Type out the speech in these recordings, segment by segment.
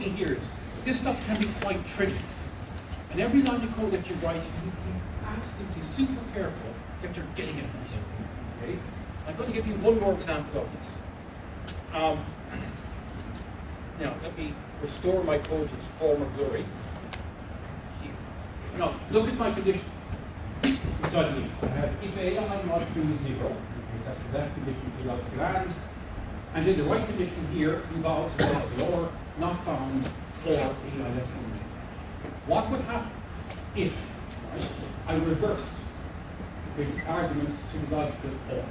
thinking here is, this stuff can be quite tricky. And every line of code that you write, you need to be absolutely super careful that you're getting it right. Okay? I'm going to give you one more example of this. Now, let me restore my code to its former glory. Here. Now, look at my condition. Inside the if. I have if AI not true is 0. Okay, that's the left condition to logical and. And then the right condition here involves lower, not found, or AI less than 1. What would happen if I reversed the arguments to the logical or?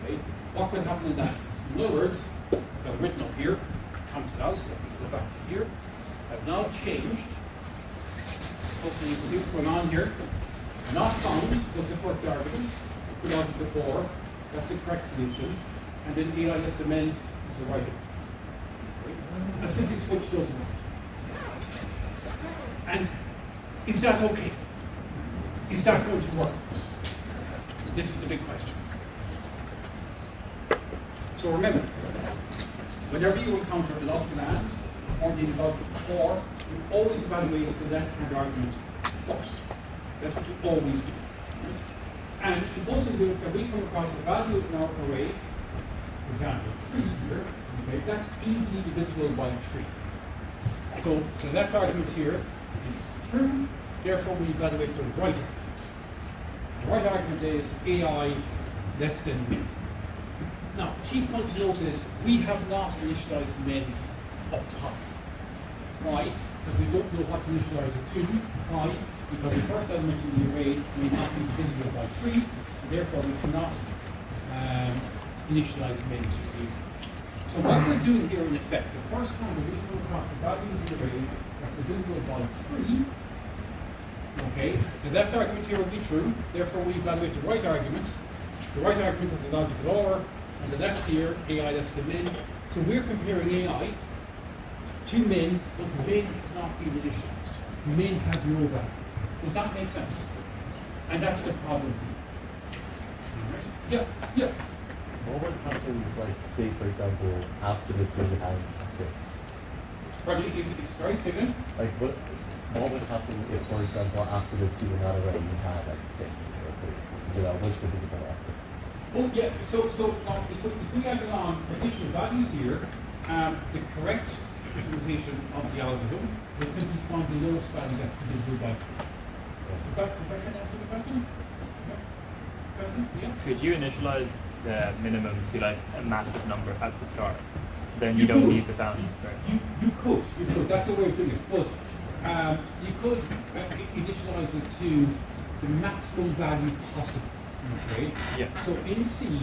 Okay? What would happen in that case? In other words, I've got it written up here, counted out, so let me go back to here. I've now changed. Hopefully you can see what's going on here. Not found was the first argument, the logical or, that's the correct solution, and then AI less than n is the right one. I've simply switched those around. And is that okay? Is that going to work for us? This is the big question. So remember, whenever you encounter a logical and or the logical or, you always evaluate the left-hand argument first. That's what you always do. Right? And supposing that we come across a value in our array, for example, 3 here, okay, that's easily divisible by 3. So the left argument here is true, therefore we evaluate the right argument. The right argument is AI less than min. Now, key point to note is we have not initialized min up top. Why? Because we don't know what to initialize it to. Why? Because the first element in the array may not be divisible by 3, and therefore we cannot initialize min to these. So what we're doing here in effect, the first time that we come across the value of the array that's divisible by 3, okay, the left argument here will be true, therefore we evaluate the right argument. The right argument is a logical OR, and the left here, AI less than min. So we're comparing AI to min, but min is not being initialized. Min has no value. Does that make sense? And that's the problem. Right. Yeah, yeah. What would happen, like, say, for example, after the 2 and 6? Probably if sorry, say again? Like, what would happen if, for example, after the 2 and array you had like 6 or 3? So that was divisible after. Oh yeah, so if we add on additional values here, the correct implementation of the algorithm will simply find the lowest value that's divisible by 3. Does that kind of answer the question? Yeah. Question? Yeah. Could you initialize the minimum to like a massive number at the start? So then you don't need the bound. Right? You could. That's a way of doing it. But you could initialize it to the maximum value possible. Okay. Yeah. So in C,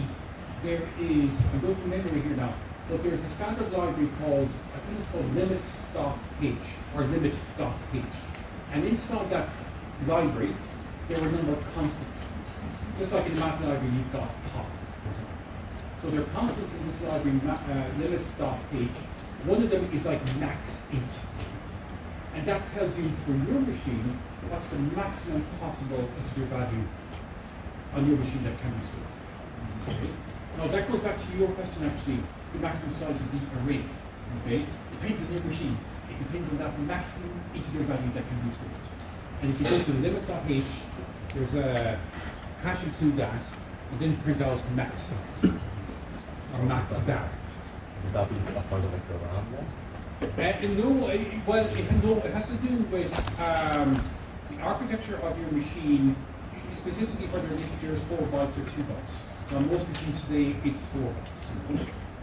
there is, I'm going from memory here now, but there's a standard library called, I think it's called limits.h or limit.h. And inside that library, there are a number of constants. Just like in the math library, you've got pop, for example. So there are constants in this library, limits.h. One of them is like max int. And that tells you for your machine what's the maximum possible integer value on your machine that can be stored. Okay. Now that goes back to your question actually, the maximum size of the array. Okay? Depends on your machine. It depends on that maximum integer value that can be stored. And if you go to limit.h, there's a hash include that, and then print out max size. Or max down. Would that be a part of like the RAM then? No, it has to do with the architecture of your machine, specifically whether an integer is 4 bytes or 2 bytes. On most machines today, it's 4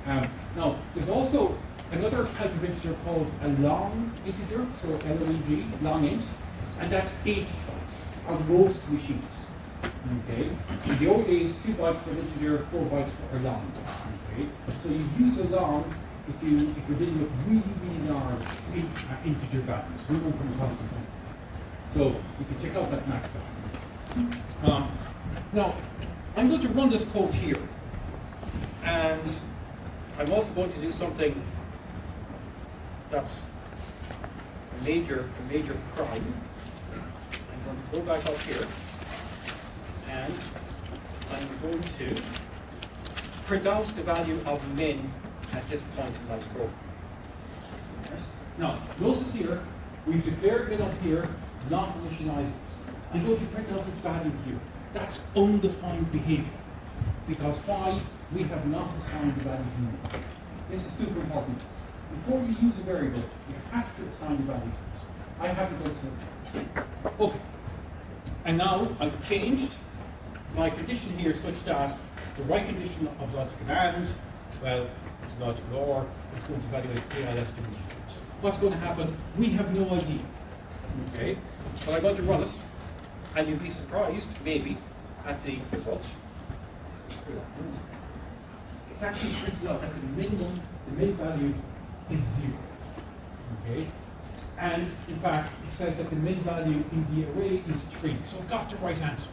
bytes. Now, there's also another type of integer called a long integer, so LONG, long int, and that's 8 bytes on most machines. Okay. In the old days, 2 bytes for an integer, 4 bytes for a long. Okay. So you use a long if you're dealing with really large integer values. We won't come across them. So if you check out that max value. Now, I'm going to run this code here, and I'm also going to do something that's a major crime. I'm going to go back up here, and I'm going to print out the value of min at this point in my program. Now, notice here, we've declared min up here, not initializing. I'm going to print out its value here. That's undefined behavior. Because why? We have not assigned the value to min. This is super important. Before you use a variable, you have to assign the value to it. I haven't done so. Okay. And now I've changed my condition here such that the right condition of logical and, well, it's logical or, it's going to evaluate AI less than so what's going to happen? We have no idea. Okay? But I'm going to run it, and you'll be surprised, maybe, at the result. It's actually printed out that the min value is 0. Okay? And in fact, it says that the min value in the array is 3. So it got the right answer.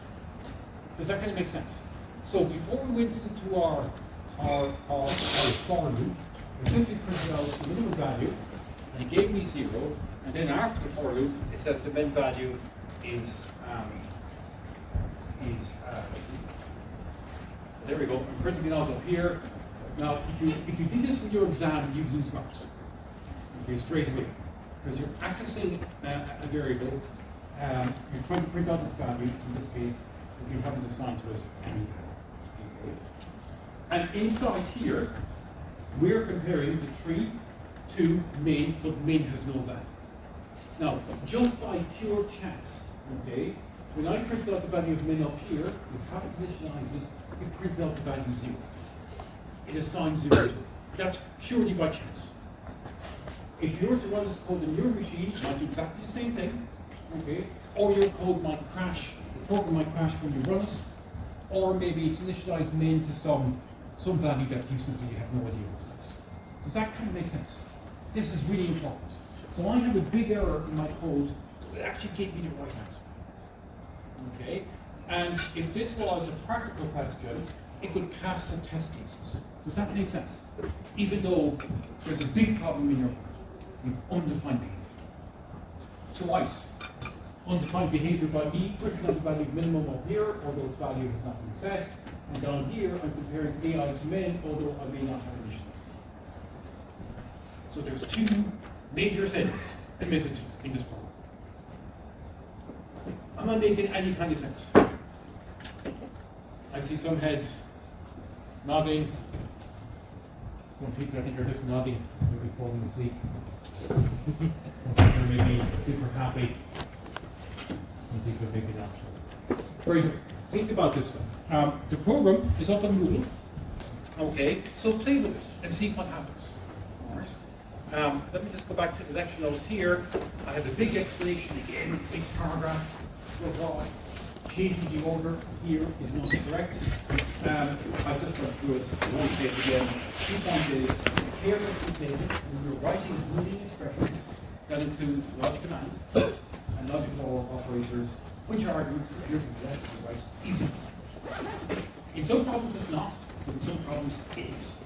Does that kind of make sense? So before we went into our for loop, we simply printed out the minimum value, and it gave me 0. And then after the for loop, it says the min value is there we go. I'm printing it out up here. Now, if you did this in your exam, you'd lose marks. Okay, straight away, because you're accessing a variable. You're trying to print out the value in this case, if you haven't assigned to us any value. Okay. And inside here, we're comparing the tree to min, but min has no value. Now, just by pure chance, okay, when I print out the value of min up here, we haven't initialized this, it prints out the value 0. It assigns 0 to it. That's purely by chance. If you were to run this code in your machine, it might do exactly the same thing, okay? Or your code might crash, the program might crash when you run it, or maybe it's initialized min to some value that you simply have no idea what it is. Does that kind of make sense? This is really important. So I have a big error in my code that actually gave me the right answer. Okay? And if this was a practical question, it could pass the test cases. Does that make sense? Even though there's a big problem in your code. You've undefined behavior. Twice. Undefined behavior by me, printing out the value of minimum up here, although its value has not been set. And down here, I'm comparing AI to min, although I may not have initialized. So there's 2 major sins committed in this problem. Am I making any kind of sense? I see some heads nodding. Some people, I think, are just nodding, maybe falling asleep. Some people may be super happy. Some people maybe not so. Very good. Think about this stuff. The program is up on Moodle. Okay, so play with it and see what happens. All right. Let me just go back to the lecture notes here. I have a big explanation again, big paragraph for why changing the order here is not correct. I've just gone through it. I won't say it again. Key point is carefully taken when you're writing Boolean expressions that include logical and logical OR operators, which argument appears to be left and right easy. In some problems it's not, but in some problems it is.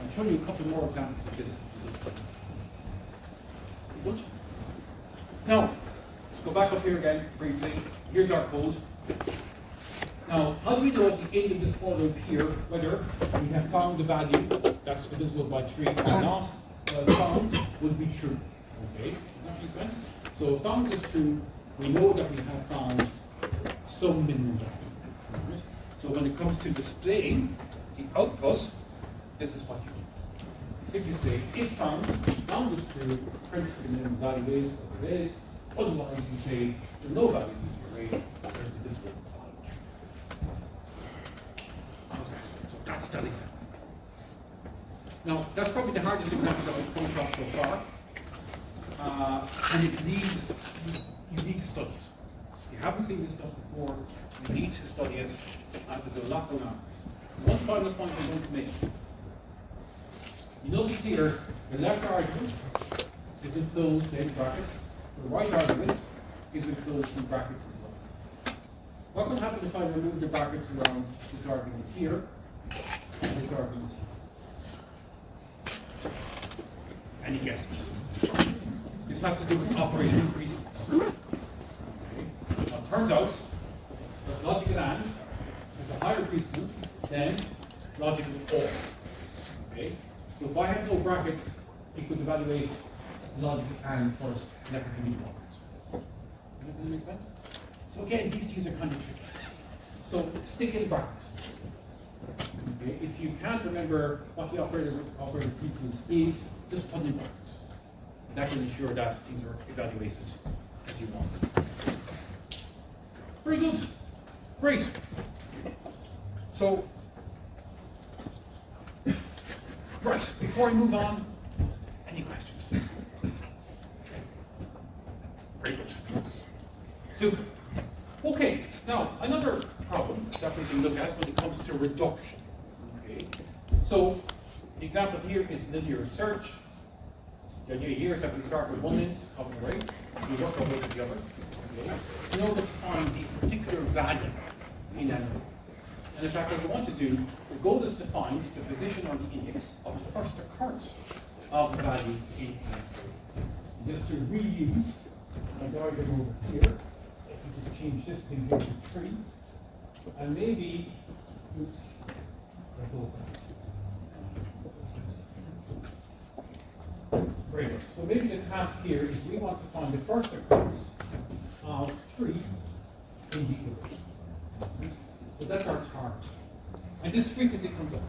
I'll show you a couple more examples of this. Good. Now, let's go back up here again briefly. Here's our code. Now, how do we know at the end of this for loop here whether we have found the value that's divisible by 3 or not? Found would be true. Okay, does that make sense? So if found is true, we know that we have found some minimum value. Right? So when it comes to displaying the output, this is what you do. Simply say, if found is true, print the minimum value is what it is. Otherwise, you say there are no values in the array, they're divisible by 3. How's that? So that's that example. Now, that's probably the hardest example that we've come across so far. And it needs, you need to study it. If you haven't seen this stuff before, you need to study it. There's a lot going on. One final point I'm going to make. You notice here, the left argument is enclosed in brackets. The right argument is enclosed in brackets as well. What will happen if I remove the brackets around this argument here and this argument here? Any guesses? This has to do with operation precedence. Okay. Now, it turns out that logical AND has a higher precedence than logical OR. Okay. So if I had no brackets, it could evaluate logic and first networking requirements. Does that make sense? So again, these things are kind of tricky. So stick in brackets. Okay, if you can't remember what the operator precedence is, just put in brackets. That will ensure that things are evaluated as you want. Very good. Great. So, right, before I move on, any questions? Very good. Super. Okay, now another problem that we can look at when it comes to reduction. Okay, so the example here is linear search. The idea here is that we start with one end of an array, we work our way to the other, okay, in order to find a particular value in an array. And in fact, what we want to do, the goal is to find the position on the index of the first occurrence of the value in an array. And just to reuse my diagram over here, if we just change this thing here to 3, and maybe, oops, let's go back. Very good. So maybe the task here is we want to find the first occurrence of 3 in the array. So that's our target. And this frequency comes up.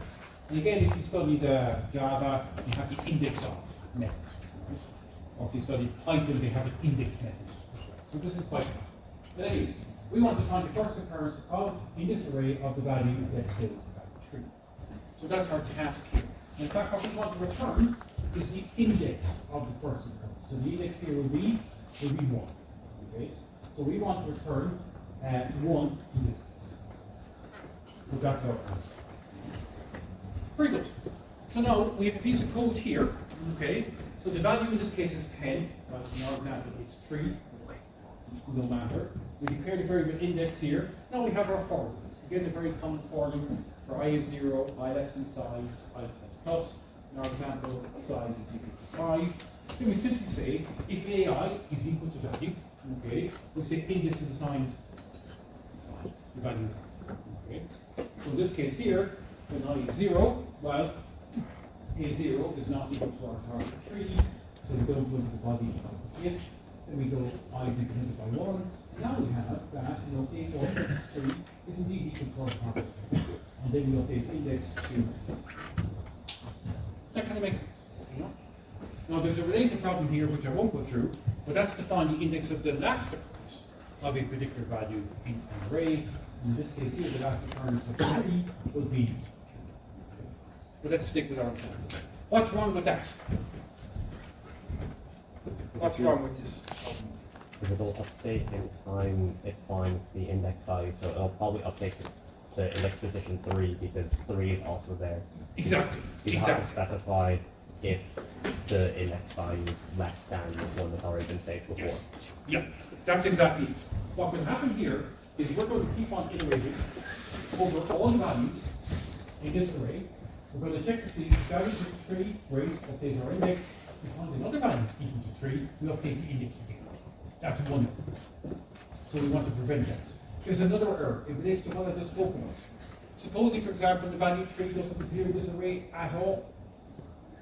And again, if you studied Java, you have the index of method. Right? Or if you studied Python, they have an index method. So this is Python. But anyway, we want to find the first occurrence of, in this array, of the value, let's say, 3. So that's our task here. In fact, what we want to return is the index of the first occurrence. So the index here will be 1. Okay? So we want to return 1 in this case. So that's our answer. Very good. So now we have a piece of code here. Okay? So the value in this case is 10. Right? In our example, it's 3. No matter. We declare the variable index here. Now we have our for loop. Again, a very common for loop for I is 0, I less than size, I plus plus. In our example, size is equal to 5. Then we simply say, if AI is equal to value, okay, we say index is assigned the value. Okay. So in this case here, when I is 0, well, A0 is not equal to our target 3, so we don't go into the body of if. Then we go I is incremented by 1. Now we have that, A1 plus 3 is indeed equal to our target 3. And then we update index to. Does that kind of make sense? You know? Now there's a related problem here which I won't go through, but that's to find the index of the last occurrence of a particular value in an array. In this case here, the last occurrence of 3 will be. But let's stick with our example. What's wrong with that? What's wrong with this? Because it'll update every time it finds the index value, so it'll probably update to index position 3 because 3 is also there. Exactly. You have to specify if the index value is less than the one that's already been saved before. Yes. Yeah, that's exactly it. What will happen here is we're going to keep on iterating over all the values in this array. We're going to check to see if value is 3, great, updates our index. We find another value equal to 3, we update the index again. That's 1. So we want to prevent that. There's another error. It relates to what I just spoke about. Supposing, for example, the value 3 doesn't appear in this array at all,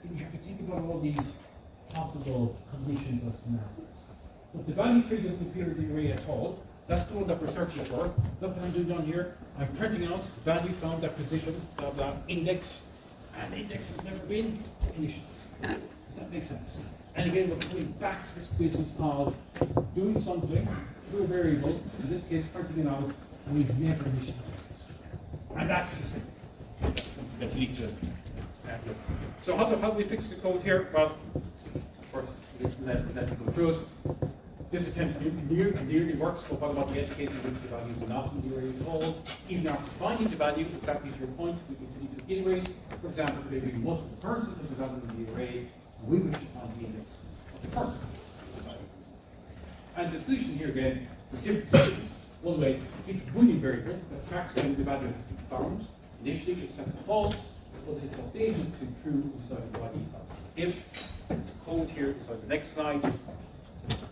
then you have to think about all these possible conditions or scenarios. But the value 3 doesn't appear in the array at all. That's the one that we're searching for. Look what I'm doing down here. I'm printing out value found at position, blah blah, index, and the index has never been initialized. Does that make sense? And again, we're coming back to this business of doing something to a variable, in this case printing it out, and we've never initialized it. And that's the same. That's something that we need to look for. So how do we fix the code here? Well, of course, let me go through it. This attempt nearly works, but what about the edge case in which the value is not in the array at all? Even after finding the value, exactly to your point, we continue to iterate. For example, there may be multiple occurrences of the value in the array, and we wish to find the index of the first occurrence. And the solution here again is different solutions. One way, each Boolean variable that tracks when the value has been found. Initially, it's set to false, but it's updated to true inside the body if. The code here is on the next slide.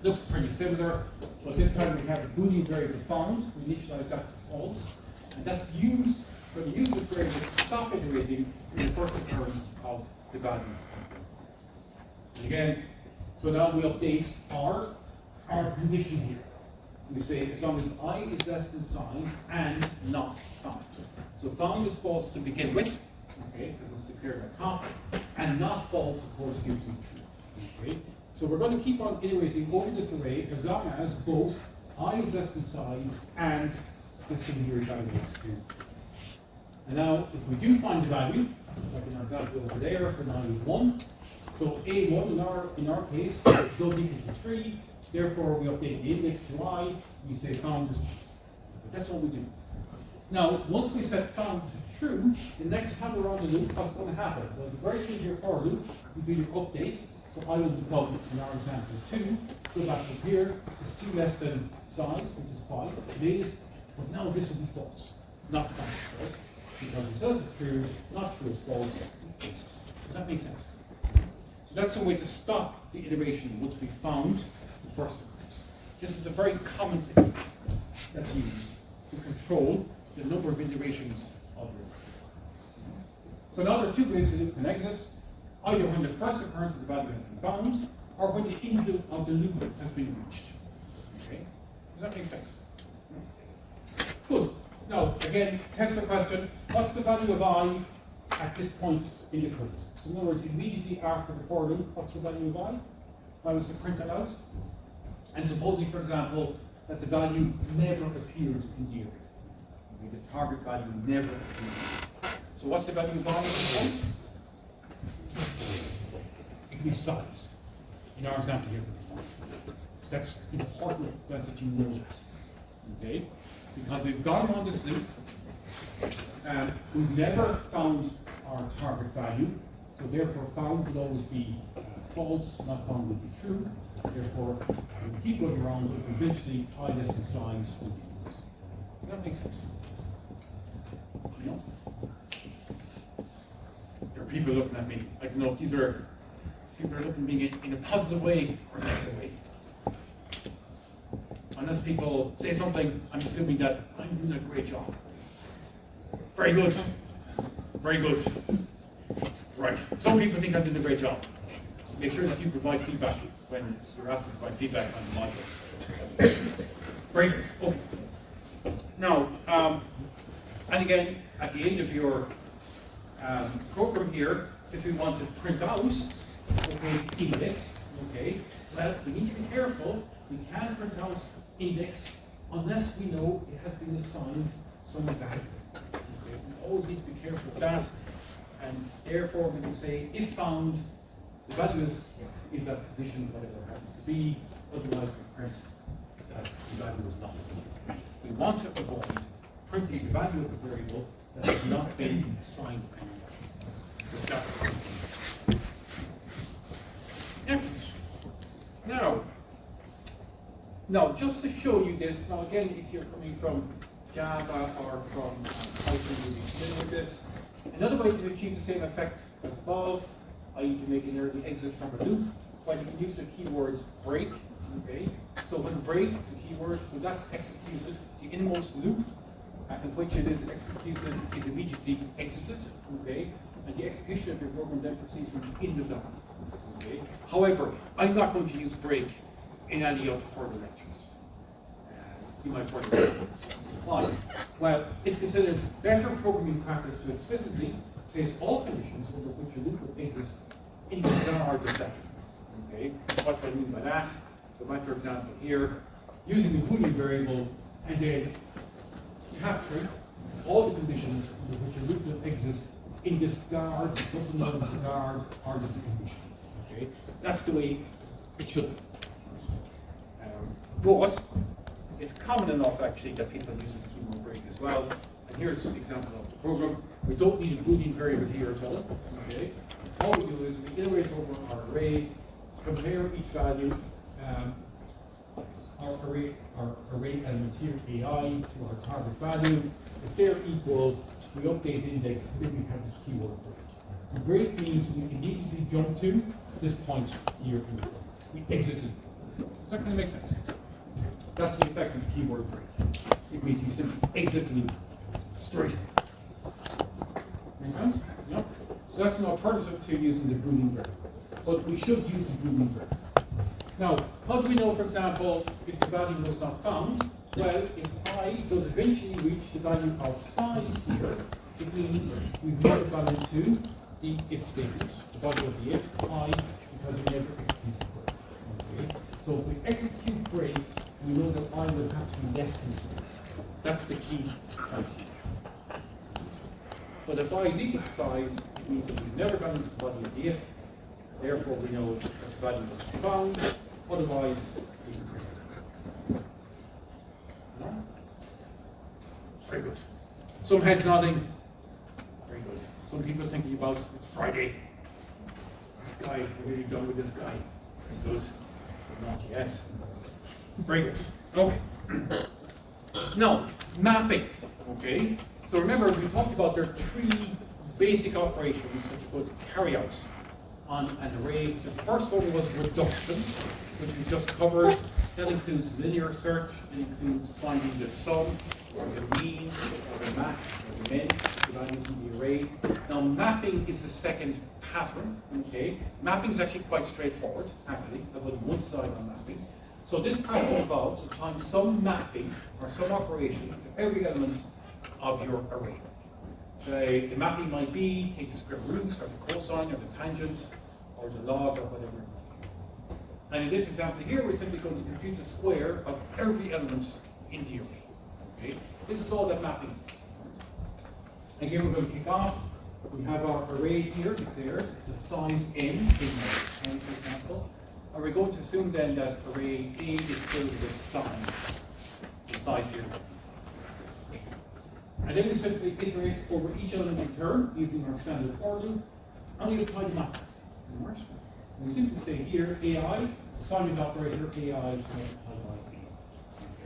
Looks pretty similar, but this time we have a Boolean variable found. We initialize that to false, and that's used for the use of variable to stop iterating in the first occurrence of the value. And again, So now we update our condition here. We say as long as I is less than size and not found. So found is false to begin with, okay, because it's declared at top, and not false, of course, gives you true. Okay? So we're going to keep on iterating over this array as long as both I is less than size and this thing here evaluates true. And now, if we do find the value, like in our example over there, for now is 1. So A1 in our case does equal to 3. Therefore, we update the index to I. We say found is true. But that's all we do. Now, once we set found to true, the next time we're on the loop, what's going to happen? Well, the very end of your for loop, you do your update. So I will become, in our example, 2. Go back up here. It's 2 less than size, which is 5. It is. But now this will be false. Not found, right? Because instead of true, not true is false. Does that make sense? So that's a way to stop the iteration once we found the first occurrence. This is a very common thing that's used to control the number of iterations of your loop. So now there are 2 ways the loop can exist. Either when the first occurrence of the value has been found, or when the end of the loop has been reached. Okay? Does that make sense? Good. Now, again, test the question. What's the value of I at this point in the code? So in other words, immediately after the for loop, what's the value of I? If I was to print that out. And supposing, for example, that the value never appeared in the array. Okay, the target value never appeared. So what's the value of I at this point? It can be size. In our example here, it could be 5. That's important that you know that. Okay? Because we've gone on this loop, and we've never found our target value, so therefore found will always be false, not found will be true. Therefore, we keep going around, but eventually I less than size will be used. Does that make sense? You know? There are people looking at me. I don't know if these are people are looking at me in a positive way or a negative way. Unless people say something, I'm assuming that I'm doing a great job. Very good. Very good. Right. Some people think I'm doing a great job. Make sure that you provide feedback when you're asked to provide feedback on the module. Great. Okay. Now, and again, at the end of your program here, if we want to print out, okay, index, okay, well, we need to be careful. We can't print out index unless we know it has been assigned some value. Okay? We always need to be careful with that. And therefore, we can say, if found, the value is at position, whatever it happens to be, otherwise we print that the value is not. We want to avoid printing the value of the variable that has not been assigned anywhere. Because that's next. Now, just to show you this, now again, if you're coming from Java or from Python, you'll be familiar with this. Another way to achieve the same effect as above, i.e. to make an early exit from a loop, well, you can use the keywords break, okay? So when break, the keyword, when that's executed, the inmost loop in which it is executed is immediately exited, okay? And the execution of your program then proceeds from the end of that loop, okay? However, I'm not going to use break in any of the further lectures. You might find it. Why? Well, it's considered better programming practice to explicitly place all conditions under which a loop will exist in the guard of that. Okay? What do I mean by that? Go back to our example here, using the Boolean variable and then capturing all the conditions under which a loop will exist in this guard, doesn't know the guard, or just a condition. Okay? That's the way it should be. But it's common enough actually that people use this keyword break as well. And here's an example of the program. We don't need a Boolean variable here at all. Okay? All we do is we iterate over our array, compare each value, our array element here, AI, to our target value. If they're equal, we update the index, and then we have this keyword break. The break means we immediately jump to this point here in the program. We exited. Does that kind of make sense? That's the effect of the keyword break. It means you simply exit the loop straight. Make sense? No? So that's an alternative to using the Boolean variable. But we should use the Boolean variable. Now, how do we know, for example, if the value was not found? Well, if I does eventually reach the value of size here, it means we've never gone into the if statement, the body of the if, I, because we never executed break. Okay? So if we execute break, we know that I will have to be less than size. That's the key criteria. But if I is equal to size, it means that we've never gone into the body of the if, therefore we know that the value is found, otherwise we can break. No? Very good. Some heads nodding. Very good. Some people thinking about it's Friday. This guy, we're really done with this guy. Very good. But not yet. Very good. Okay. Now, mapping. Okay. So remember, we talked about there are three basic operations that you could carry out on an array. The first one was reduction, which we just covered. That includes linear search. It includes finding the sum, or the mean, or the max, or the min, the values in the array. Now, mapping is the second pattern. Okay. Mapping is actually quite straightforward, actually. There's only one side on mapping. So this pattern involves applying some mapping or some operation to every element of your array. The mapping might be take the square root or the cosine or the tangent or the log or whatever it might be. And in this example here, we're simply going to compute the square of every element in the array. Okay? This is all that mapping is. And here we're going to kick off. We have our array here declared. It's a size n, for example. And we're going to assume then that array A is filled with size. So size here. And then we simply iterate over each element in turn using our standard for loop, and we apply the map. And we simply say here AI, assignment operator AI multiplied by B.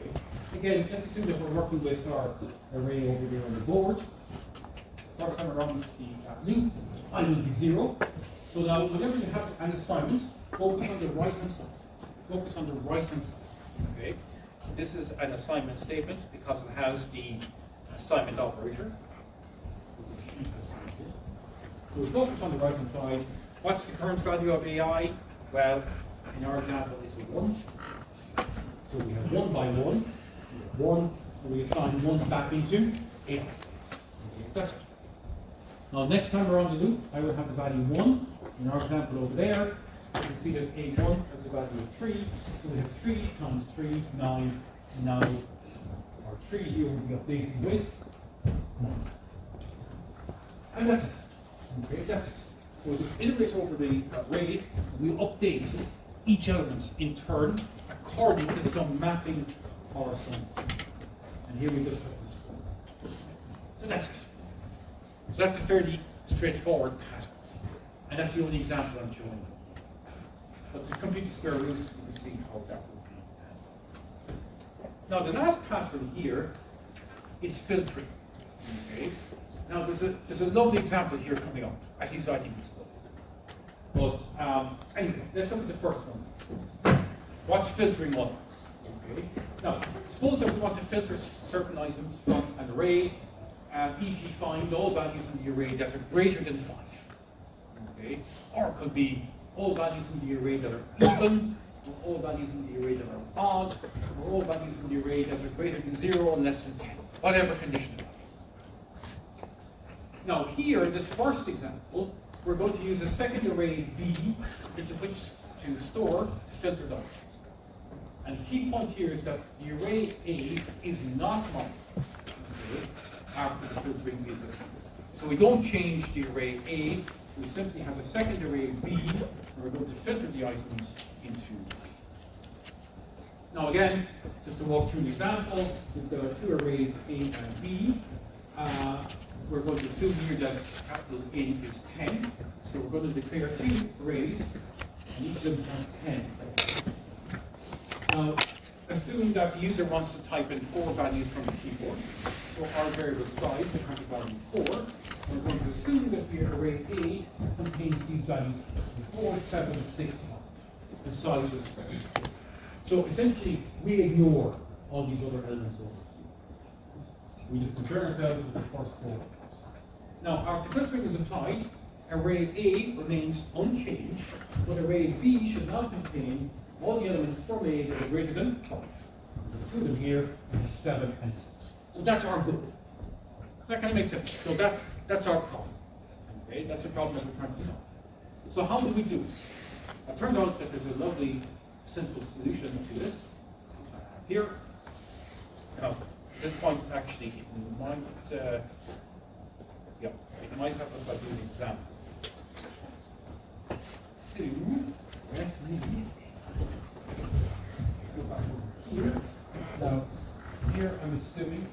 Okay. Again, let's assume that we're working with our array over there on the board. First time around the loop, I will be 0. So now, whenever you have an assignment, focus on the right hand side. Focus on the right hand side. Okay. This is an assignment statement because it has the assignment operator. So we focus on the right hand side. What's the current value of AI? Well, in our example, it's a 1. So we have 1 by 1. 1, and we assign 1 back into AI. Okay, that's it. Now, next time around the loop, I will have the value 1. In our example over there, you can see that A1 has the value of 3. So we have 3 times 3, 9. Now, our 3 here will be updated with 1. And that's it. Okay, that's it. So we just iterate over the array, we update each element in turn according to some mapping or some. And here we just have this. So that's it. So that's a fairly straightforward pattern. And that's the only example I'm showing you. But to complete the square root, you can see how that would be. Now the last pattern here is filtering. Okay. Now there's a lovely example here coming up. At least I think it's lovely. But anyway, let's look at the first one. What's filtering one? Okay. Now, suppose that we want to filter certain items from an array, e.g. find all values in the array that are greater than 5. Okay. Or it could be all values in the array that are even, or all values in the array that are odd, or all values in the array that are greater than 0 and less than 10. Whatever condition it is. Now here, in this first example, we're going to use a second array B into which to store to filter the items. And the key point here is that the array A is not modified after the filtering is occurred. So we don't change the array A, we simply have a second array B, and we're going to filter the items into. Now again, just to walk through an example, if there are 2 arrays A and B, we're going to assume here that capital N is 10. So we're going to declare 2 arrays, and each of them has 10. Now, assuming that the user wants to type in 4 values from the keyboard, so our variable size, the count value 4, we're going to assume that the array A contains these values 4, 7, 6, 5. The size is 7. So essentially, we ignore all these other elements over here. We just concern ourselves with the first 4 values. Now, after filtering is applied, array A remains unchanged, but array B should now contain all the elements from A that are greater than 5. There's 2 of them here, 7 and 6. So that's our goal. Does that kind of make sense? So that's our problem. Okay, that's the problem that we're trying to solve. So how do we do it? It turns out that there's a lovely, simple solution to this, which I have here. Now, at this point, actually, it might, it might help us by doing an example. So, go back over here. Now, here I'm assuming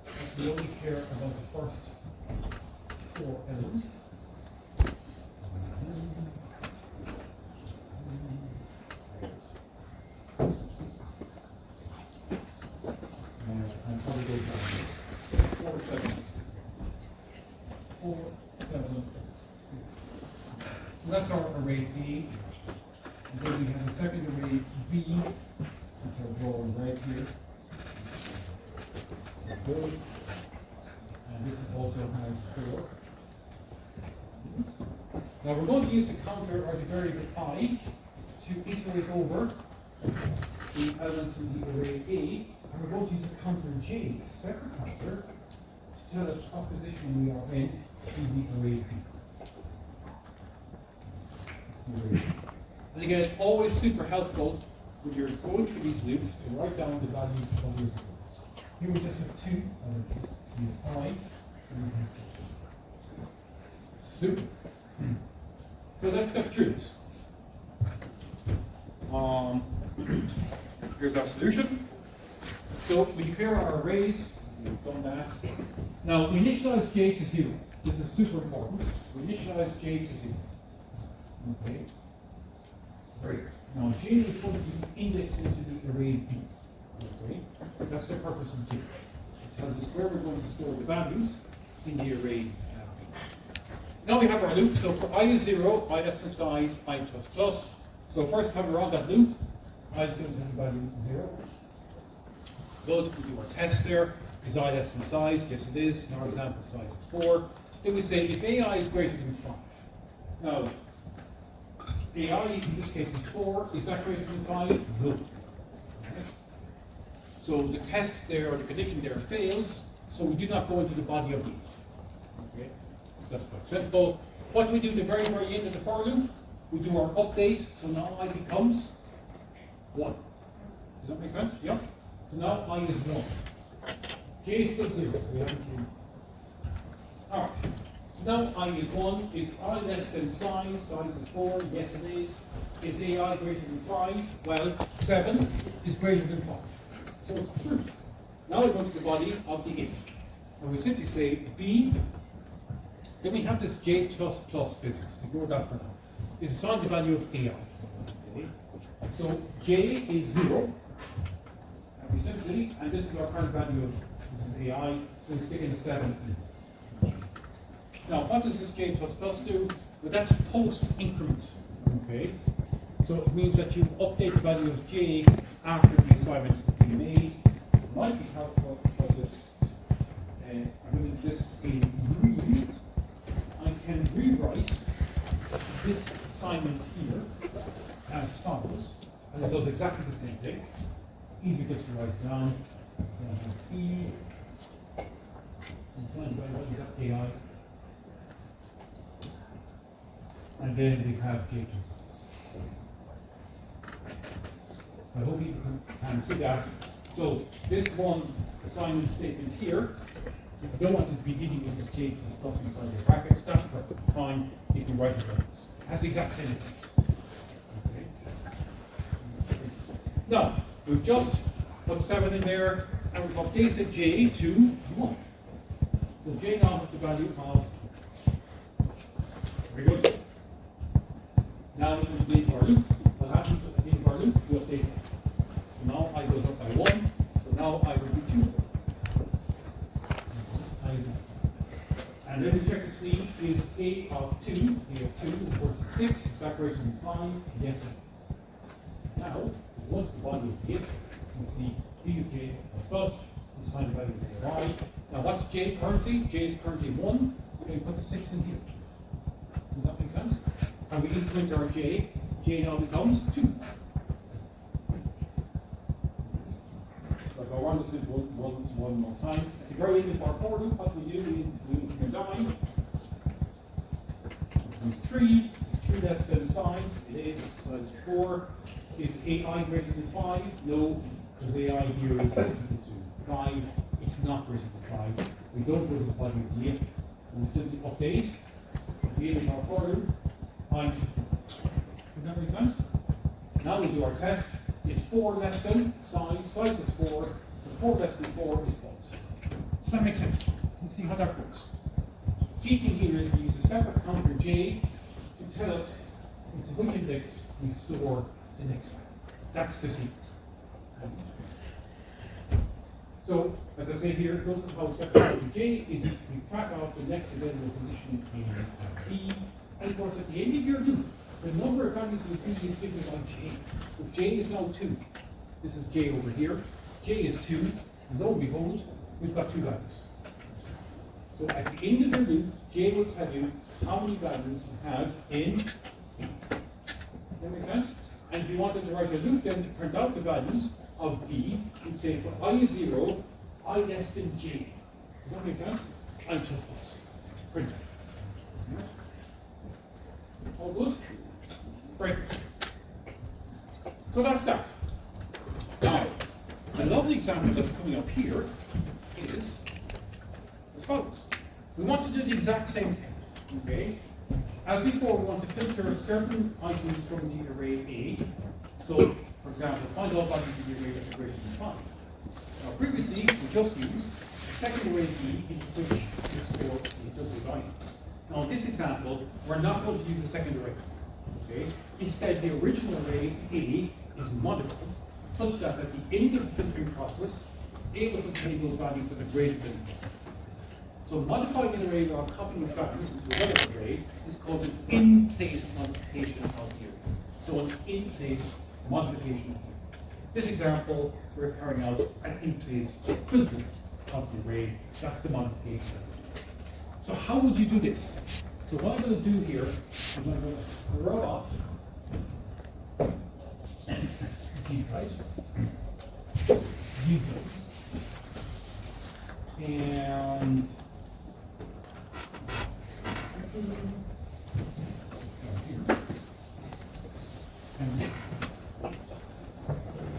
that we only care about the first 4 elements. And probably goes like this. 4, 7. 4, 7, 6. So that's our array B. And then we have a second array B, which I'll draw in red here. Good. And this also has 4. Now we're going to use the counter or the variable I to iterate over the elements in the array A, and we're going to use a counter J, a separate counter, to tell us what position we are in the array B. And again, it's always super helpful when you're going through these loops to write down the values of your variables. Here we just have 2, and then just 5, and we have 2. Super. So let's get through this. Here's our solution. So we declare our arrays. We've done that. Now we initialize j to 0. This is super important. We initialize j to 0. Okay. Great. Now j is going to be indexed into the array B. Okay. That's the purpose of j. It tells us where we're going to store the values in the array B. Now we have our loop. So for I is 0, I less than size, I plus plus. So first time we're on that loop, I is going to have the value 0. Good, we do our test there. Is I less than size? Yes it is. In our example size is 4. Then we say if AI is greater than 5. Now, AI in this case is 4. Is that greater than 5? No. So the test there, or the condition there fails. So we do not go into the body of the if. Okay? That's quite simple. What do we do at the very, very end of the for loop? We do our update, so now I becomes 1. Does that make sense? Yeah? So now I is 1. J is still 0. We haven't changed. Alright. So now I is 1. Is I less than size? Size is 4. Yes it is. Is AI greater than 5? Well, 7 is greater than 5. So it's true. Now we go to the body of the if. And we simply say B. Then we have this J++ business. Ignore that for now. Is assigned the value of AI. Okay. So J is 0. And we simply, and this is our current value of this is AI, so we stick in a 7 in. Now what does this J++ do? Well, that's post increment. Okay. So it means that you update the value of J after the assignment has been made. It might be helpful for this. I'm doing this in green. I can rewrite this assignment here as follows, and it does exactly the same thing. It's easier just to write it down. E, AI, and then we have J2. I hope you can see that. So this one assignment statement here, if you don't want to be dealing with this J plus inside your brackets, that's perfectly fine. You can write it like this. It has the exact same effect. Okay. Now, we've just put 7 in there, and we've updated J to 1. So J now has the value of, very good. Now we can leave our loop. What happens at the end of our loop? We update it. So now I goes up by 1, so now I will be 2. And then we check to see is A of 2, A of 2 equals to 6, is that greater than 5? Yes it is. Now, once the body of if, we see B of J plus is find the value of AI. Now what's J currently? J is currently 1. We can put the 6 in here. Does that make sense? And we increment our J. J now becomes 2. I'll go on this one more time. At the very end of our for loop, what we do, we combine. 3, it's 3 less than size, it is, so that's 4. Is AI greater than 5? No, because AI here is equal to 5. It's not greater than 5. We don't go to the body of the if, and we simply update the end of our for loop. Does that make sense? Now we do our test. Is 4 less than size? Size is 4. So 4 less than 4 is false. Does that make sense? Let's see how that works. Key thing here is we use a separate counter J to tell us into which index we store the next value. That's the secret. So, as I say here, notice how separate counter J is we track off the next available position in B. And of course, at the end of your loop, the number of values in B is given by J. So J is now 2. This is J over here. J is 2. And lo and behold, we've got 2 values. So at the end of the loop, J will tell you how many values you have in B. Does that make sense? And if you wanted to write a loop then to print out the values of B, you'd say for I is 0, I less than J. Does that make sense? I plus plus. Print it. All good? Great. So that's that. Now, a lovely example just coming up here is as follows. We want to do the exact same thing. Okay? As before, we want to filter certain items from the array A. So, for example, find all values in the array that are greater than 5. Now, previously, we just used the second array B into which we store the filtered items. Now, in this example, we're not going to use the second array. Okay? Instead, the original array A is modified such that at the end of the filtering process, A will contain those values that are greater than 5. So modifying an array or copying values into another array is called an in-place modification of the array. So an in-place modification of the array. This example, we're carrying out an in-place filter of the array. That's the modification. So how would you do this? So what I'm going to do here is I'm going to scrub off these guys. And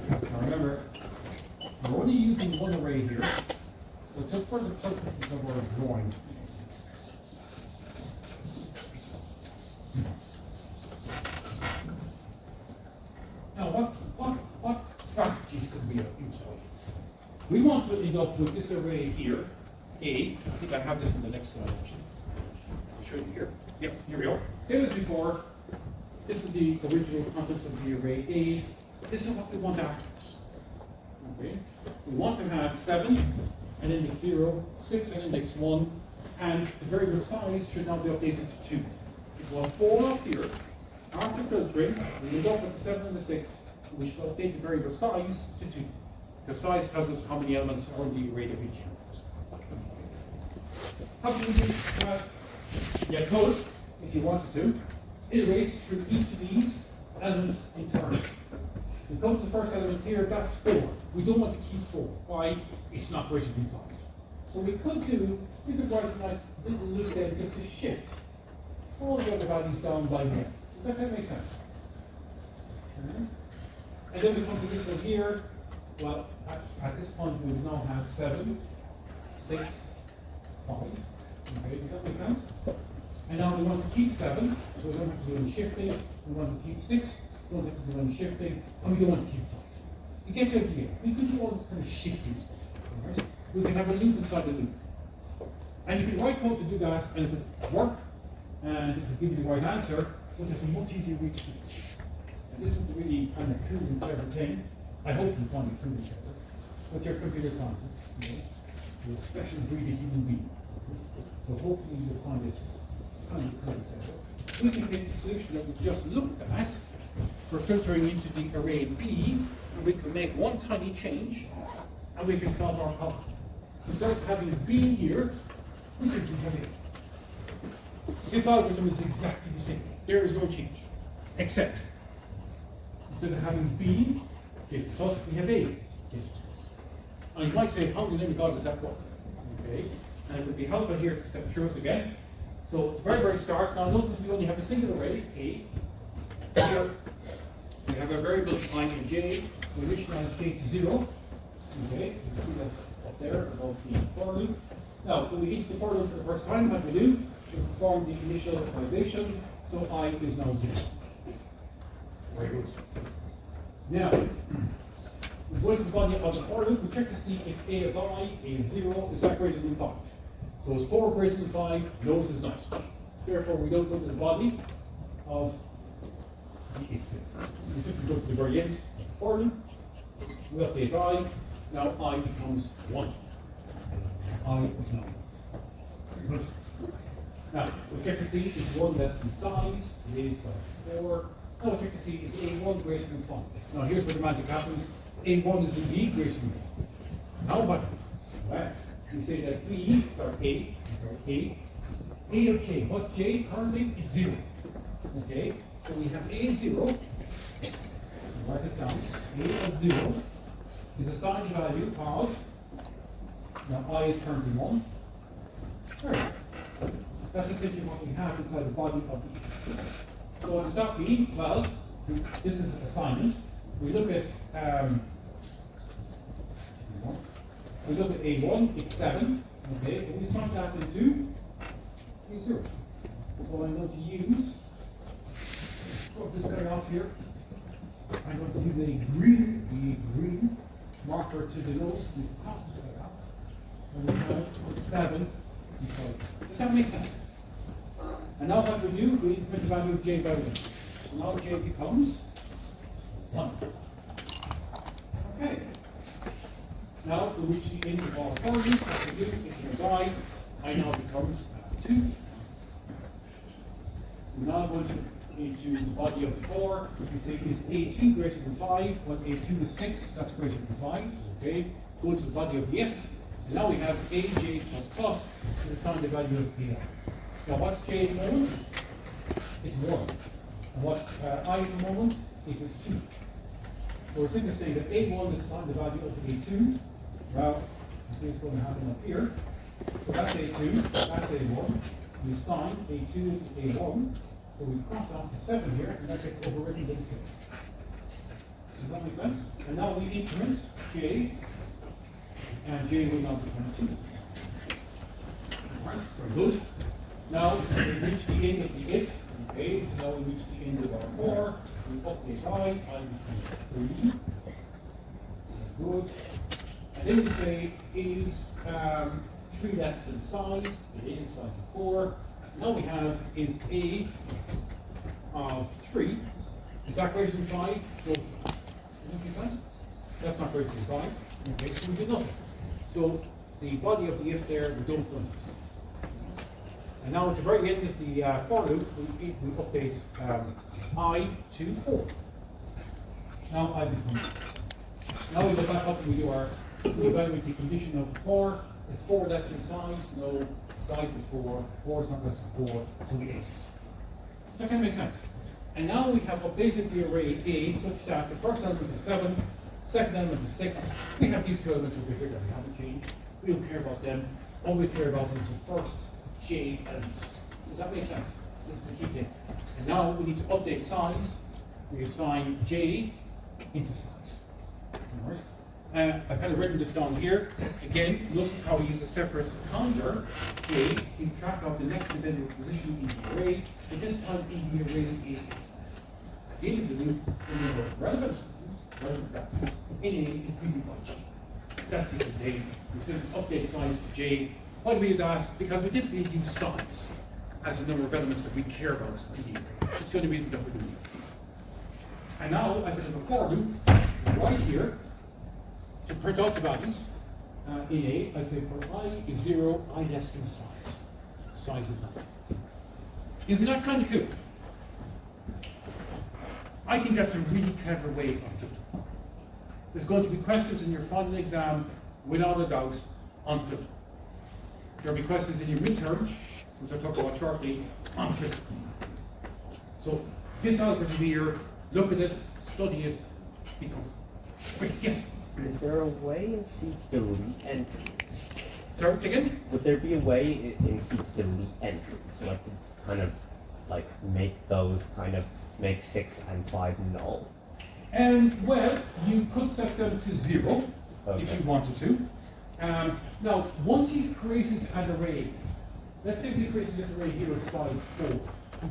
now remember, we're only using one array here, so just for the purposes of our drawing. Now, what strategies could we employ? We want to end up with this array here, A. I think I have this in the next slide, actually. I'll show you here. Yep, here we go. Same as before. This is the original contents of the array A. This is what we want afterwards. Okay? We want to have 7 and index 0, 6 and index 1, and the variable size should now be updated to 2. It was 4 up here. After filtering, we will go for the 7 and the 6, and we should update the variable size to 2. The size tells us how many elements are in the array that we count. How can we do you could, if you wanted to, iterate through each of these elements in turn. We come to the first element here, that's 4. We don't want to keep 4. Why? It's not greater than 5. So we could write a nice little loop there just to shift all the other values down by 1. Does that make sense? And then we come to this one here. Well, at this point we now have 7, 6, 5. Okay, does that make sense? And now we want to keep 7, so we don't have to do any shifting. We want to keep 6, we don't have to do any shifting, and we don't want to keep 5. You get the idea. We can do all this kind of shifting stuff. Right? We can have a loop inside the loop. And you can write code to do that, and it will work, and it will give you the right answer, so it's a much easier way to do it. And this is the really kind of cool and clever thing. I hope you find it cool and clever. But you're computer scientists, you're a special breed of human being. So hopefully you'll find this kind of cool and clever. We can take the solution that we just looked at for filtering into the array B, and we can make one tiny change, and we can solve our problem. Instead of having B here, we simply have A. This algorithm is exactly the same. There is no change. Except, instead of having B, get plus, we have A. Get plus. And you might say, how the name of God does that work? Okay, and it would be helpful here to step through it again. So, very start. Now, notice we only have a single array, A. Here, we have our variables I and j. We initialize j to 0. Okay, you can see that up there above the for loop. Now, when we enter the for loop for the first time, what we do, we perform the initialization, so I is now 0. Very good. Now, we go to the body of the for loop, we check to see if a of I, a of 0, is that greater than 5. So is 4 greater than 5? No, it is not. Therefore, we don't go to the body of the if. We simply go to the very end of the for loop, we update I, now I becomes 1. I is now. Good. Now, we check to see is 1 less than size, it is size 4. Now we check to see is A1 greater than 5. Now here's where the magic happens. A1 is indeed greater than 5. Now what? Well, we say that B, A of J. What's J currently? It's 0. Okay, so we have A0. Write this down. A of 0 is assigned value of, now I is currently 1. Right. That's essentially what we have inside the body of the if. So what does that mean? Well, this is an assignment. We look at A1, it's 7. Okay, if we assign that into 0. So I'm going to use, put this guy off here. I'm going to use a green marker to denote the cost of that. And we have 7 inside. Does that make sense? And now what we do, we put the value of j by 1. So now j becomes 1. Okay. Now we reach the end of our for loop. What we do, if I now becomes 2. So now going into the body of the for, we say is A2 greater than 5, well A2 is 6, that's greater than 5. Okay. Go to the body of the if. And now we have AJ plus to assign the value of AI. Now what's j at the moment? It's 1. And what's I at the moment? It is 2. So we're simply saying that A1 is assigned the value of A2. Well, you see it's going to happen up here. So that's A2, that's A1. We assign A2 to A1. So we cross off the 7 here, and that gets overwritten by 6. Does that make sense? And now we increment j, and j will now become 2. Alright, very good. Now we reach the end of the if. Okay, so now we reach the end of our for. We update I becomes 3. Good. And then we say is 3 less than size. It is, size is 4. Now we have is A of 3. Is that greater than 5? So, does that make sense? That's not greater than 5. Okay, so we did nothing. So the body of the if there, we don't run. And now at the very end of the for loop, we update I to 4. Now I become. Now we go back up and we do our, we evaluate the condition of the 4. Is 4 less than size? No. Size is 4. 4 is not less than 4, so we ace. Does that kind of make sense? And now we have updated the array A such that the first element is 7, second element is 6. We have these two elements over here that we haven't changed. We don't care about them. All we care about is the first j elements. Does that make sense? This is the key thing. And now we need to update size. We assign j into size. All right. I kind of written this down here. Again, notice how we use a separate counter j to keep track of the next identical position in the array, but this time in the array A is. At the end of the loop, the number of relevant values in A is given by j. That's it for j. We simply update size for j. Why do we do that? Because we typically use size as a number of elements that we care about in the array. That's the only reason that we're doing it. And now I put in a for loop right here to print out the values in A. I'd say for I is 0, I less than size. Size is 1. Isn't that kind of cool? I think that's a really clever way of filtering. There's going to be questions in your final exam, without a doubt, on filtering. There will be questions in your midterm, which I'll talk about shortly, on filtering. So this algorithm here, look at it, study it, become quick. Yes? Is Is there a way in C to delete entries? Sorry, again? Would there be a way in C to delete entries? Like to kind of like make those kind of make 6 and 5 null? Well, you could set them to 0 if you wanted to. Now, once you've created an array, let's say we created this array here of size 4, you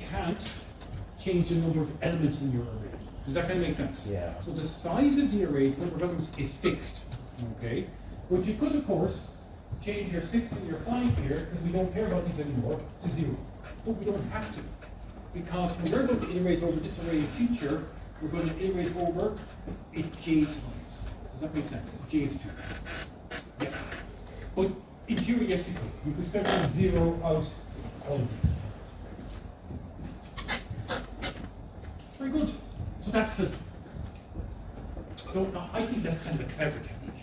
can't change the number of elements in your array. Does that kind of make sense? Yeah. So the size of the array, the number of elements, is fixed. Okay? But you could, of course, change your 6 and your 5 here, because we don't care about these anymore, to 0. But we don't have to. Because when we're going to erase over this array in future, we're going to erase over it j times. Does that make sense? J is 2. Yeah. But in theory, yes, you could. You could start from 0 out all of these. Very good. So that's filter. So now I think that's kind of a clever technique.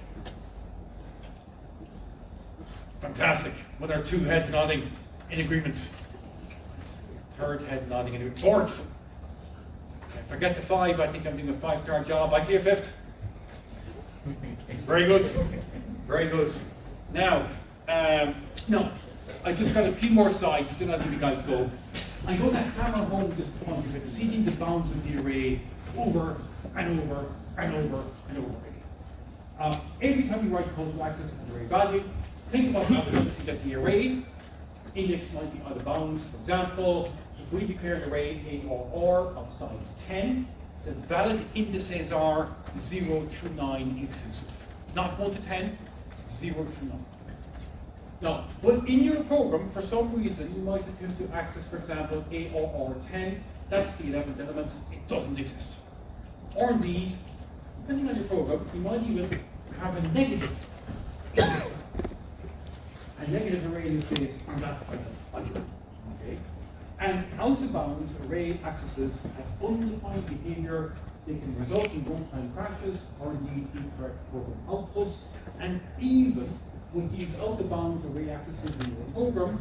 Fantastic. With our 2 heads nodding in agreement. Third head nodding in agreement. Fourth. Forget the 5. I think I'm doing a 5-star job. I see a 5th. Very good. Very good. Now, no, I just got a few more sides. Then I'll let you guys go. I'm going to hammer home this point of exceeding the bounds of the array over and over and over and over again. Every time you write code to access an array value, think about how to get the array index might be out of bounds. For example, if we declare an array ARR of size 10, the valid indices are 0 through 9 inclusive. Not 1 to 10, 0 through 9. Now, but in your program, for some reason, you might attempt to access, for example, ARR 10. That's the 11th element. It doesn't exist. Or indeed, depending on your program, you might even have a negative index. A negative array indices on that module. Okay? And out of bounds array accesses have undefined behavior. They can result in runtime crashes or indeed incorrect program outputs. And even with these out of bounds array accesses in your program,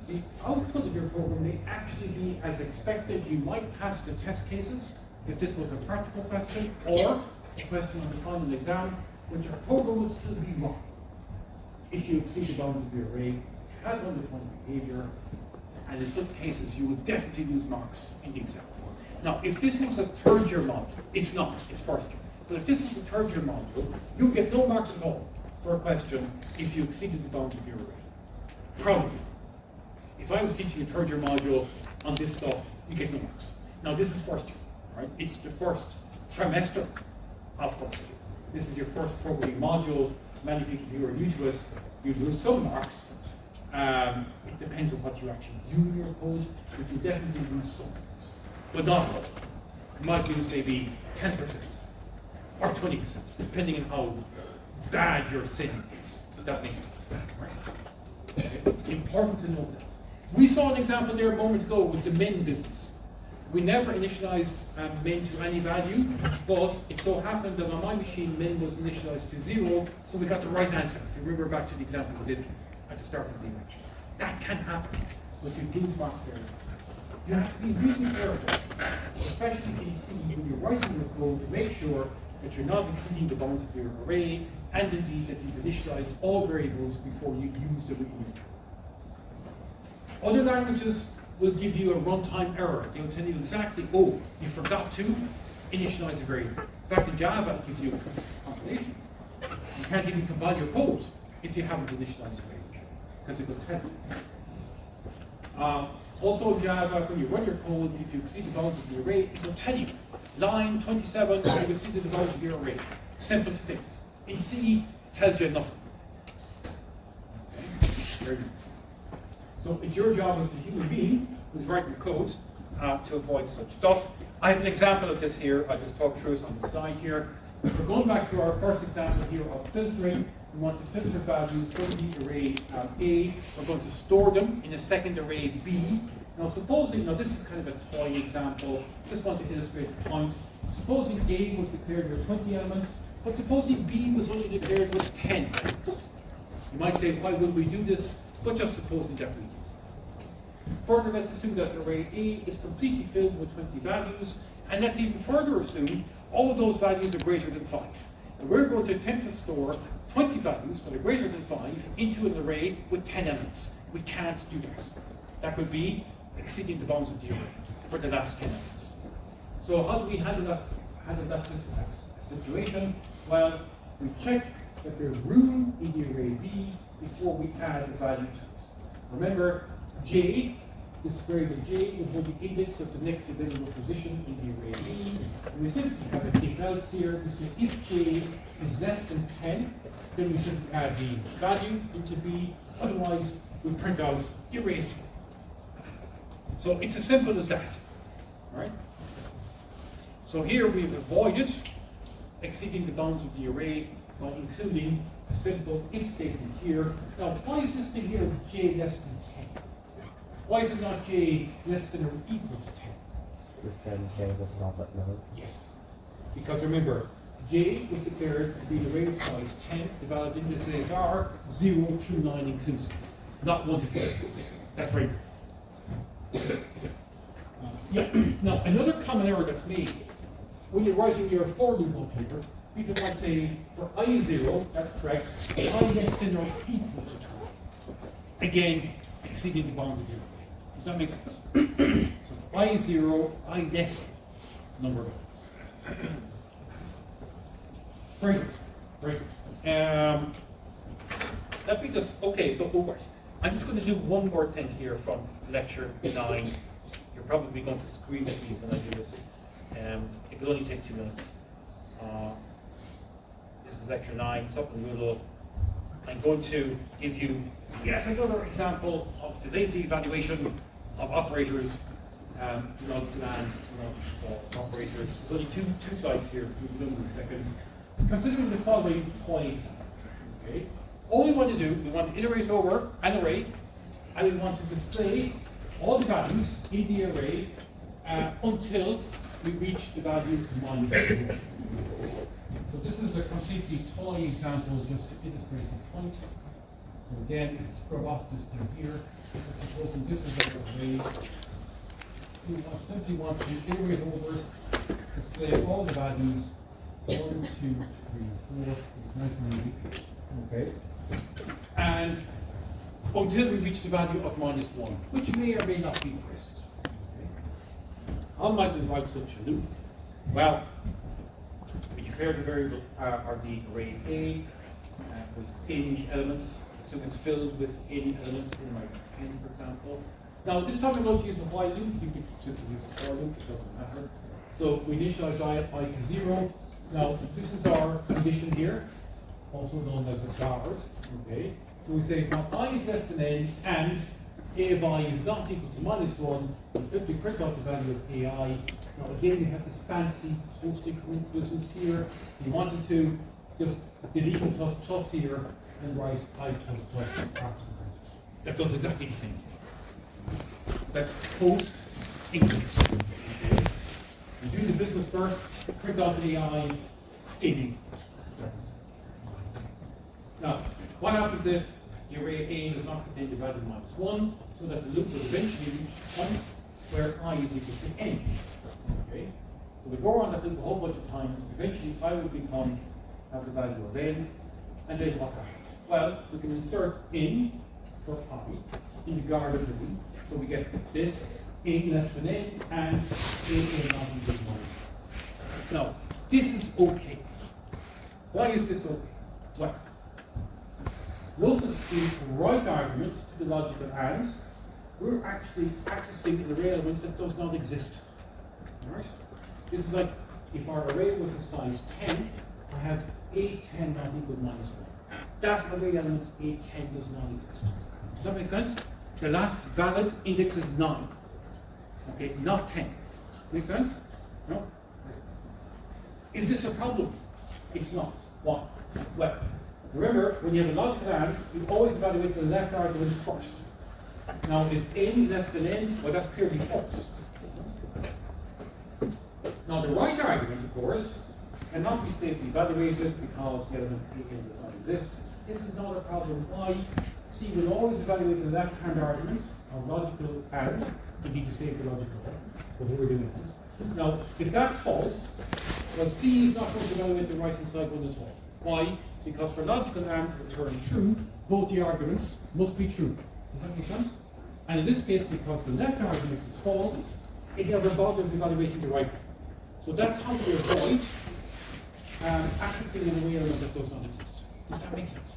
the output of your program may actually be as expected. You might pass the test cases if this was a practical question or a question on the final exam, but your program would still be wrong. If you exceed the bounds of your array, it has undefined behavior, and in some cases you will definitely lose marks in the exam. Now, if this was a third year module, it's not, it's first year. But if this was a third year module, you'll get no marks at all for a question if you exceeded the bounds of your array. Probably. If I was teaching a third year module on this stuff, you get no marks. Now, this is first year, right? It's the first trimester of first year. This is your first programming module. Many people who are new to us, you lose some marks. It depends on what you actually do in your code, but you definitely lose some marks. But not a lot. You might lose maybe 10% or 20%, depending on how bad your sin is. If that makes sense. Right? Okay. Important to know that. We saw an example there a moment ago with the min business. We never initialized min to any value, but it so happened that on my machine min was initialized to 0, so we got the right answer. If you remember back to the example we did at the start of the lecture. That can happen, but you lose marks there. You have to be really careful, especially in C when you're writing your code, to make sure that you're not exceeding the bounds of your array, and indeed that you've initialized all variables before you use them in your code. Other languages will give you a runtime error. They will tell you exactly, oh, you forgot to initialize a variable. In fact, in Java, it gives you a compilation. You can't even compile your code if you haven't initialized a variable, because it will tell you. Also in Java, when you run your code, if you exceed the bounds of the array, it will tell you. Line 27, you've exceeded the bounds of your array. Simple to fix. In C, it tells you nothing. Okay. So it's your job as a human being who's writing code to avoid such stuff. I have an example of this here. I'll just talk through it on the slide here. We're going back to our first example here of filtering. We want to filter values from the array A. We're going to store them in a second array B. Now supposing, this is kind of a toy example. Just want to illustrate the point. Supposing A was declared with 20 elements, but supposing B was only declared with 10 elements. You might say, why would we do this? But just supposing that we do. Further, let's assume that array A is completely filled with 20 values, and let's even further assume all of those values are greater than 5. And we're going to attempt to store 20 values that are greater than 5 into an array with 10 elements. We can't do that. That would be exceeding the bounds of the array for the last 10 elements. So how do we handle that situation? Well, we check that there's room in the array B before we add a value to it. Remember, J, this variable J, will hold the index of the next available position in the array B. And we simply have an if else here. We say if J is less than 10, then we simply add the value into B. Otherwise, we print out the array is full. So it's as simple as that. All right? So here we've avoided exceeding the bounds of the array by including a simple if statement here. Now, why is this thing here with J less than 10? Why is it not J less than or equal to 10? Because then J was not that number. Yes. Because remember, J was declared to be the array of size 10. The valid indices are 0 through 9 inclusive, not 1 to 10. That's very good. Yeah. Now, another common error that's made when you're writing your for loop on paper, people might say for I0, that's correct, I less than or equal to 12. Again, exceeding the bounds of the array. Does that make sense? So for I0, I less than number of elements. Very good. Very good. Let me just, okay, so right. I'm just going to do one more thing here from lecture 9. You're probably going to scream at me when I do this. It will only take 2 minutes. This is lecture 9, something little. I'm going to give you, yes, another example of the lazy evaluation of operators, logical and logical operators. There's only two sides here. We'll do in a second. Considering the following toy example. Okay? All we want to do, we want to iterate over an array, and we want to display all the values in the array until we reach the value -1. So this is a completely toy example just to illustrate the point. So again, scrub off this thing here. Supposing this is our array, we simply want to iterate over, display all the values 1, 2, 3, 4. It's nice and easy. Okay. And until we reach the value of -1, which may or may not be present. Okay. How might we write such a loop? Well, we declare the variable or the array A with any elements, assume it's filled with any elements in like 10, for example. Now, this time we're going to use a while loop. You could simply use a for loop, it doesn't matter. So we initialize I to 0. Now, this is our condition here, also known as a guard. Okay. So we say now I is less than n and a of I is not equal to -1. We simply print out the value of AI. Now again, we have this fancy post-increment business here. We wanted to just delete the plus plus here and write I plus plus after the print. That does exactly the same thing. That's post-increment. Okay. We do the business first, print out the AI, in increment. Now, what happens if the array A does not contain the value -1, so that the loop will eventually reach a point where I is equal to n. Okay? So we go on that loop a whole bunch of times. Eventually, I will have the value of n. And then what happens? Well, we can insert in for I in the guard of the loop. So we get this n less than n and n not equal to -1. Now, this is okay. Why is this okay? Well, notice the right argument to the logical and, we're actually accessing an array element that does not exist. Alright? This is like if our array was a size 10, I have A10 not equal to -1. That array element A10 does not exist. Does that make sense? The last valid index is 9. Okay, not 10. Make sense? No? Is this a problem? It's not. Why? Well, remember, when you have a logical AND, you always evaluate the left argument first. Now, is n less than n? Well, that's clearly false. Now, the right argument, of course, cannot be safely evaluated because the element an does not exist. This is not a problem. Why? C will always evaluate the left-hand argument of logical AND to be the same for logical AND. But here we're doing that. Now, if that's false, Well, C is not going to evaluate the right hand side one at all. Why? Because for logical AND to return true, both the arguments must be true. Does that make sense? And in this case, because the left argument is false, it never bothers evaluating the right one. So that's how we avoid accessing an array element that does not exist. Does that make sense?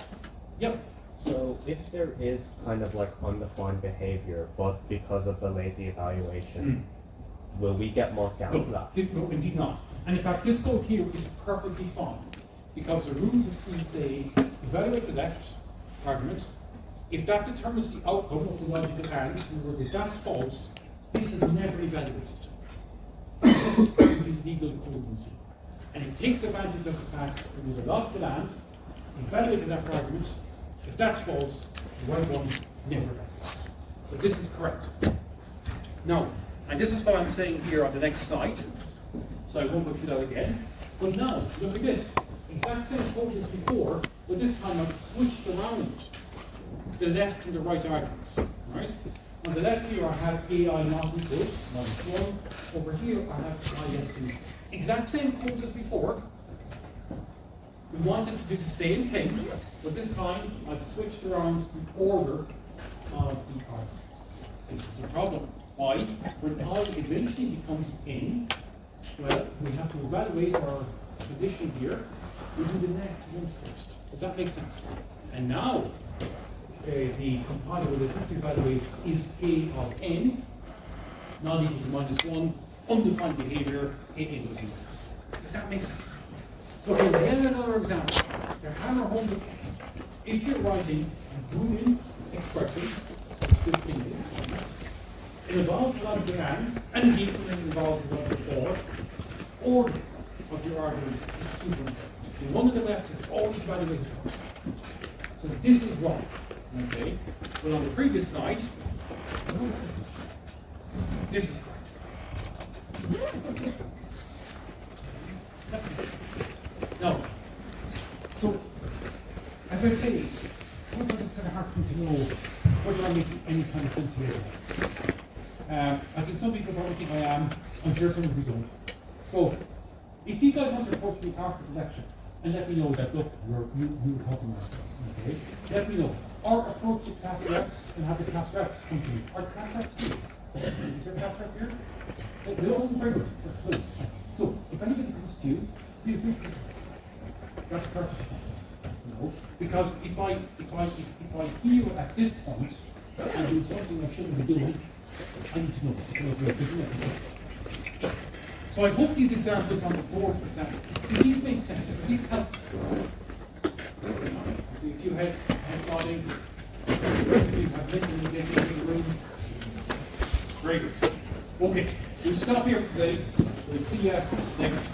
Yep. So if there is kind of like undefined behavior, but because of the lazy evaluation, will we get marked out for that? No, indeed not. And in fact, this code here is perfectly fine. Because the rules of C say, evaluate the left argument. If that determines the outcome of the logical AND, in other words, if that's false, this is never evaluated. This is perfectly legal equivalency. And it takes advantage of the fact that when there's a logical AND, evaluate the left argument. If that's false, the right one never evaluates. So this is correct. Now, and this is what I'm saying here on the next slide. So I won't go through that again. But now, look at this. Exact same code as before, but this time I've switched around the left and the right arguments. Right? On the left here I have AI not equal, minus 1. Over here I have IS equal. Exact same code as before. We wanted to do the same thing, but this time I've switched around the order of the arguments. This is a problem. Why? When I eventually becomes n, well, we have to evaluate our condition here. We do the left one first. Does that make sense? And now, the compiler will have to evaluate is A of n, not equal to minus 1, undefined behavior, A doesn't exist. Does that make sense? So here's again another example. To hammer home the point. If you're writing a Boolean expression, this thing is, it involves a lot of commands, and indeed it involves a lot of order of your arguments is super important. The one on the left is always evaluated first. So this is wrong. Okay. Well, on the previous slide, this is correct. Now, so as I say, sometimes it's kind of hard for me to know whether I'm making any kind of sense here. I think some people probably think I am. I'm sure some of you don't. So, if you guys want to approach me after the lecture and let me know that, look, you were talking about it, okay? Let me know. Or approach the class reps and have the class reps come to me. Are class reps here? Is there a class rep here? They're all very good. So, if anybody comes to you, feel free to that's perfect. No, because if I hear at this point and do something I shouldn't be doing, I need to know. So I hope these examples on the board, for example, these make sense. These help. See a few heads nodding. You have written again in the room. Very good. Okay, we'll stop here for today. We'll see you next